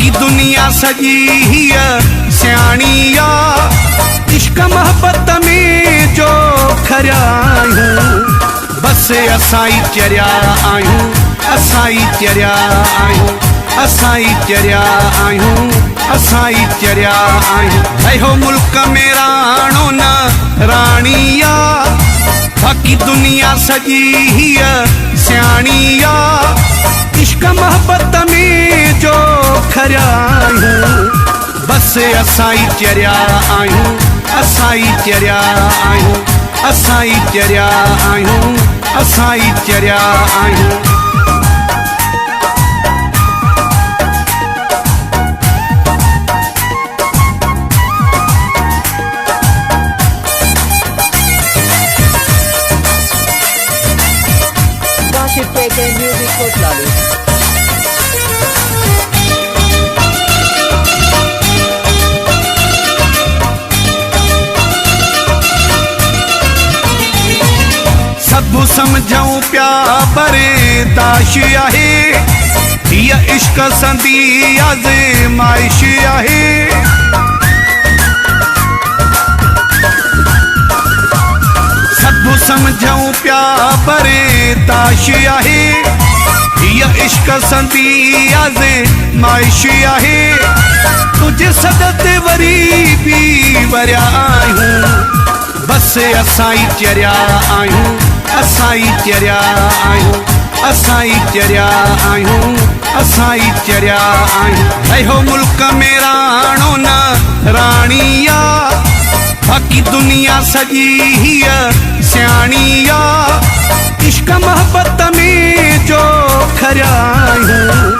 बाकी दुनिया सजी हीअ सियाणी आ। इश्क मोहब्बत में जो खरिया आहियूं, बस असां ई चरिया आहियूं, असां ई चरिया आहियूं, असां ई चरिया आहियूं, असां ई चरिया आहियूं। अहो मुल्क में राणो न राणी आ, बाकी दुनिया सजी हीअ सियाणी आ। इश्क मोहब्बत में जो खरिया आहियूं, बस असां ई चरिया आहियूं, असां ई चरिया आहियूं, असां ई चरिया आहियूं, असां ई चरिया आहियूं। Music Kotlali. सब समझूं प्या बरदाश आहे, हीअ इश्क संदी आज़माइश आहे। सब समझूं प्या बरदाश आहे, हीअ इश्क संदी आज़माइश आहे। तुझे सदत वरी भी वरिया आहियूं, बस असां ई चरिया आहियूं, असां ई चरिया आहियूं, असां ई चरिया आहियूं, असां ई चरिया आहियूं। अहो मुल्क में राणो न राणी आ, बाकी दुनिया सजी हीअ सियाणी आ। इश्क मोहब्बत में जो खरिया आहियूं,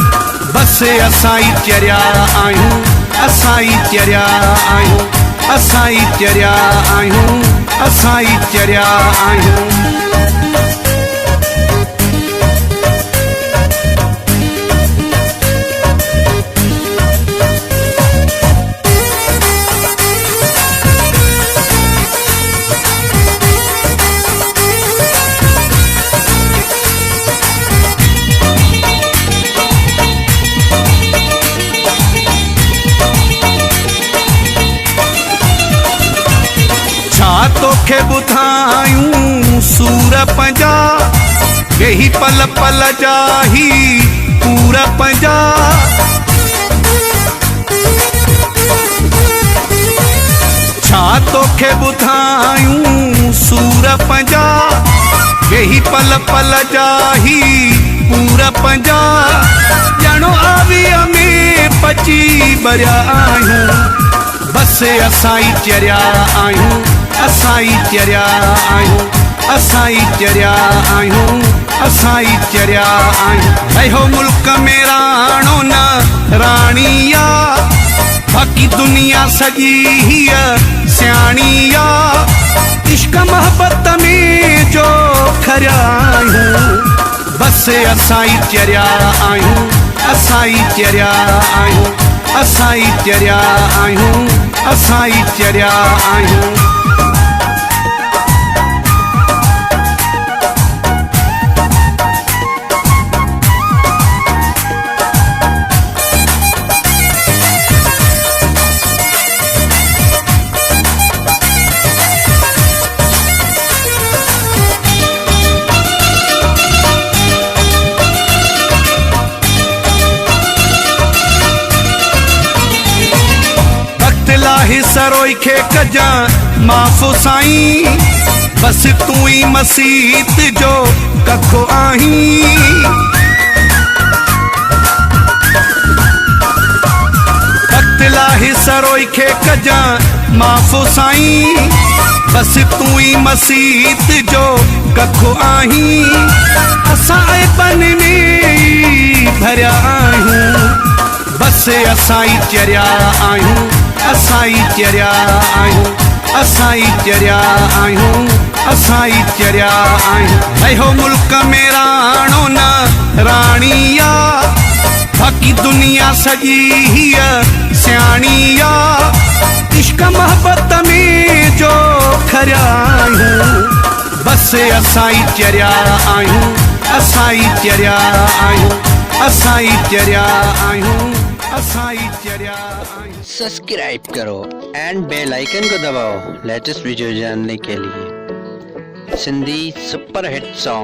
बस असां ई चरिया आहियूं, असां ई चरिया आहियूं, असां ई चरिया आहियूं, असां ई चरिया आहियूं। तोखे ॿुधायूं सूर पंजा, यही पल पल जा ही पूर पंजा। छा तोखे ॿुधायूं सूर पंजा, यही पल पल जा ही पूर पंजा। ॼणो आवीअ में पची भरिया आहियूं, बस असां ई चरिया आहियूं, असां ई चरिया आहियूं, असां ई चरिया आहियूं, असां ई चरिया आहियूं। अहो मुल्क में राणो न राणी आ, बाकी दुनिया सजी हीअ सियाणी आ। इश्क मोहब्बत में जो खरिया आहियूं, बस असां ई चरिया आहियूं, असां ई चरिया आहियूं, असां ई चरिया आहियूं, असां ई चरिया आहियूं। सरोई खे कजा माफ़ो साईं, बस तू ही मसीत जो कखो आहीं। सरोई खे कजा माफ़ो साईं, बस तू ही मसीत जो कखो आहीं। असां बन में भरिया आहियूं, बस असां ई चरिया आहियूं, असां ई चरिया आहियूं, असां ई चरिया आहियूं, असां ई चरिया आहियूं। अहो मुल्क में राणो न राणी आ, बाकी दुनिया सजी हीअ सियाणी आ। इश्क मोहब्बत में जो खरिया आहियूं, बस असां ई चरिया आहियूं, असां ई चरिया आहियूं, असां ई चरिया आहियूं, असां ई चरिया आहियूं। सब्सक्राइब करो एंड बेल आइकन को दबाओ लेटेस्ट वीडियो जानने के लिए। Sindhi super hit song